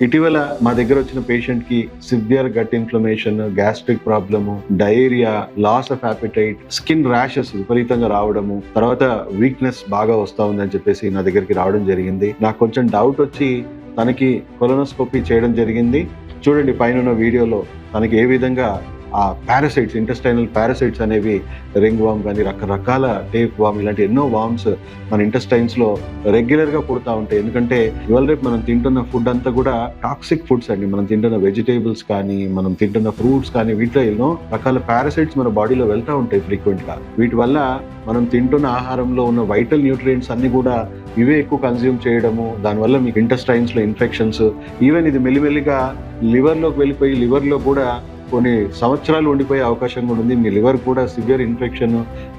ఇటీవల మా దగ్గర వచ్చిన పేషెంట్ కి severe gut inflammation, gastric problem, diarrhoea, loss of appetite, skin rashes విపరీతంగా రావడము, తర్వాత వీక్నెస్ బాగా వస్తా ఉందని చెప్పేసి నా దగ్గరికి రావడం జరిగింది. నాకు కొంచెం డౌట్ వచ్చి తనకి కొలోనోస్కోపీ చేయడం జరిగింది. చూడండి పైన వీడియోలో తనకి ఏ విధంగా ఆ పారాసైట్స్, ఇంటెస్టైనల్ పారాసైట్స్ అనేవి రింగ్ వామ్ కానీ రకరకాల టేప్ వామ్ ఇలాంటి ఎన్నో వామ్స్ మన ఇంటెస్టైన్స్ లో రెగ్యులర్ గా పుడతా ఉంటాయి. ఎందుకంటే ఇవాళ రేపు మనం తింటున్న ఫుడ్ అంతా కూడా టాక్సిక్ ఫుడ్స్ అండి. మనం తింటున్న వెజిటేబుల్స్ కానీ, మనం తింటున్న ఫ్రూట్స్ కానీ, వీటిలో ఎన్నో రకాల పారాసైట్స్ మన బాడీలో వెళ్తూ ఉంటాయి ఫ్రీక్వెంట్ గా. వీటి వల్ల మనం తింటున్న ఆహారంలో ఉన్న వైటల్ న్యూట్రియంట్స్ అన్ని కూడా ఇవే ఎక్కువ కన్జ్యూమ్ చేయడము, దానివల్ల మీకు ఇంటెస్టైన్స్ లో ఇన్ఫెక్షన్స్, ఈవెన్ ఇది మెల్లిమెల్లిగా లివర్ లోకి వెళ్ళిపోయి లివర్ లో కూడా కొన్ని సంవత్సరాలు ఉండిపోయే అవకాశం కూడా ఉంది. మీ లివర్ కూడా సివియర్ ఇన్ఫెక్షన్,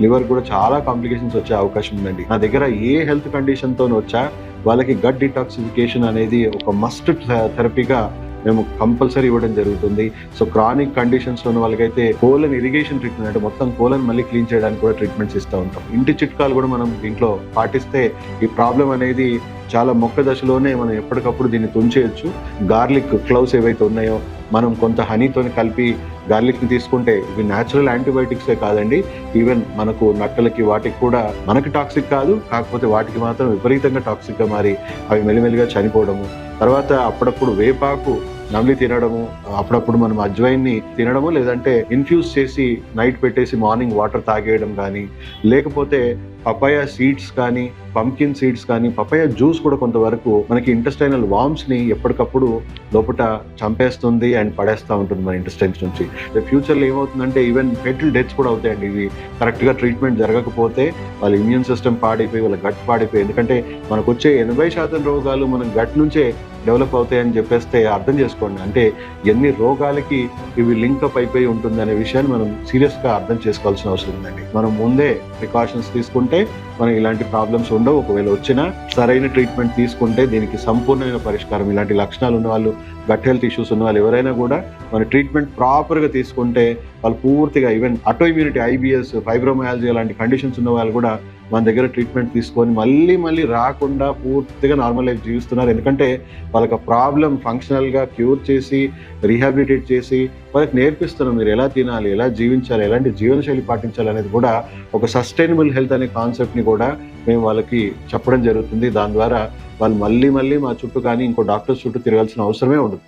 లివర్ కూడా చాలా కాంప్లికేషన్స్ వచ్చే అవకాశం ఉందండి. నా దగ్గర ఏ హెల్త్ కండిషన్ తో వచ్చా వాళ్ళకి గట్ డిటాక్సిఫికేషన్ అనేది ఒక మస్ట్ థెరపీగా మేము కంపల్సరీ ఇవ్వడం జరుగుతుంది. సో క్రానిక్ కండిషన్స్ లో ఉన్న వాళ్ళకైతే కోలన్ ఇరిగేషన్ ట్రీట్మెంట్, అంటే మొత్తం కోలన్ మళ్ళీ క్లీన్ చేయడానికి కూడా ట్రీట్మెంట్స్ ఇస్తూ ఉంటాం. ఇంటి చిట్కాలు కూడా మనం దీంట్లో పాటిస్తే ఈ ప్రాబ్లం అనేది చాలా మొక్క దశలోనే మనం ఎప్పటికప్పుడు దీన్ని తుంచేయచ్చు. గార్లిక్ క్లౌస్ ఏవైతే ఉన్నాయో మనం కొంత హనీతోని కలిపి గార్లిక్ని తీసుకుంటే ఇవి న్యాచురల్ యాంటీబయాటిక్సే కాదండి, ఈవెన్ మనకు నక్కలకి వాటికి కూడా మనకి టాక్సిక్ కాదు, కాకపోతే వాటికి మాత్రం విపరీతంగా టాక్సిక్గా మారి అవి మెల్లిమెల్లిగా చనిపోవడము. తర్వాత అప్పుడప్పుడు వేపాకు నమిలి తినడము, అప్పుడప్పుడు మనం అజ్వైన్ని తినడము, లేదంటే ఇన్ఫ్యూజ్ చేసి నైట్ పెట్టేసి మార్నింగ్ వాటర్ తాగేయడం కానీ, లేకపోతే పపాయ సీడ్స్ కానీ, పంకిన్ సీడ్స్ కానీ, పపాయ జ్యూస్ కూడా కొంతవరకు మనకి ఇంటెస్టైనల్ వామ్స్ ని ఎప్పటికప్పుడు లోపల చంపేస్తుంది అండ్ పడేస్తూ ఉంటుంది మన ఇంటెస్టైన్స్ నుంచి. ఫ్యూచర్ లో ఏమవుతుందంటే ఈవెన్ ఫెటల్ డెత్స్ కూడా అవుతాయండి. ఇవి కరెక్ట్ గా ట్రీట్మెంట్ జరగకపోతే వాళ్ళ ఇమ్యూన్ సిస్టమ్ పాడైపోయి, వాళ్ళ గట్ పాడైపోయి, ఎందుకంటే మనకు వచ్చే 80% రోగాలు మనం గట్ నుంచే డెవలప్ అవుతాయని చెప్పేస్తే అర్థం చేసుకోండి. అంటే ఎన్ని రోగాలకి ఇవి లింకప్ అయిపోయి ఉంటుంది అనే విషయాన్ని మనం సీరియస్ గా అర్థం చేసుకోవాల్సిన అవసరం ఉందండి. మనం ముందే ప్రికాషన్స్ తీసుకుంటే మనం ఇలాంటి ప్రాబ్లమ్స్ ఉండవు. ఒకవేళ వచ్చినా సరైన ట్రీట్మెంట్ తీసుకుంటే దీనికి సంపూర్ణమైన పరిష్కారం. ఇలాంటి లక్షణాలు ఉన్న వాళ్ళు, గట్ హెల్త్ ఇష్యూస్ ఉన్న వాళ్ళు ఎవరైనా కూడా మన ట్రీట్మెంట్ ప్రాపర్గా తీసుకుంటే వాళ్ళు పూర్తిగా even auto immunity, IBS, fibromyalgia లాంటి కండిషన్స్ ఉన్న వాళ్ళు కూడా మన దగ్గర ట్రీట్మెంట్ తీసుకొని మళ్ళీ రాకుండా పూర్తిగా నార్మల్ లైఫ్ జీవిస్తున్నారు. ఎందుకంటే వాళ్ళకి ప్రాబ్లం ఫంక్షనల్గా క్యూర్ చేసి, రీహాబిలిటేట్ చేసి వాళ్ళకి నేర్పిస్తున్నాం మీరు ఎలా తినాలి, ఎలా జీవించాలి, ఎలాంటి జీవనశైలి పాటించాలి అనేది కూడా ఒక సస్టైనబుల్ హెల్త్ అనే కాన్సెప్ట్ని కూడా మేము వాళ్ళకి చెప్పడం జరుగుతుంది. దాని ద్వారా వాళ్ళు మళ్ళీ మా చుట్టూ కానీ ఇంకో డాక్టర్స్ చుట్టూ తిరగాల్సిన అవసరమే ఉండదు.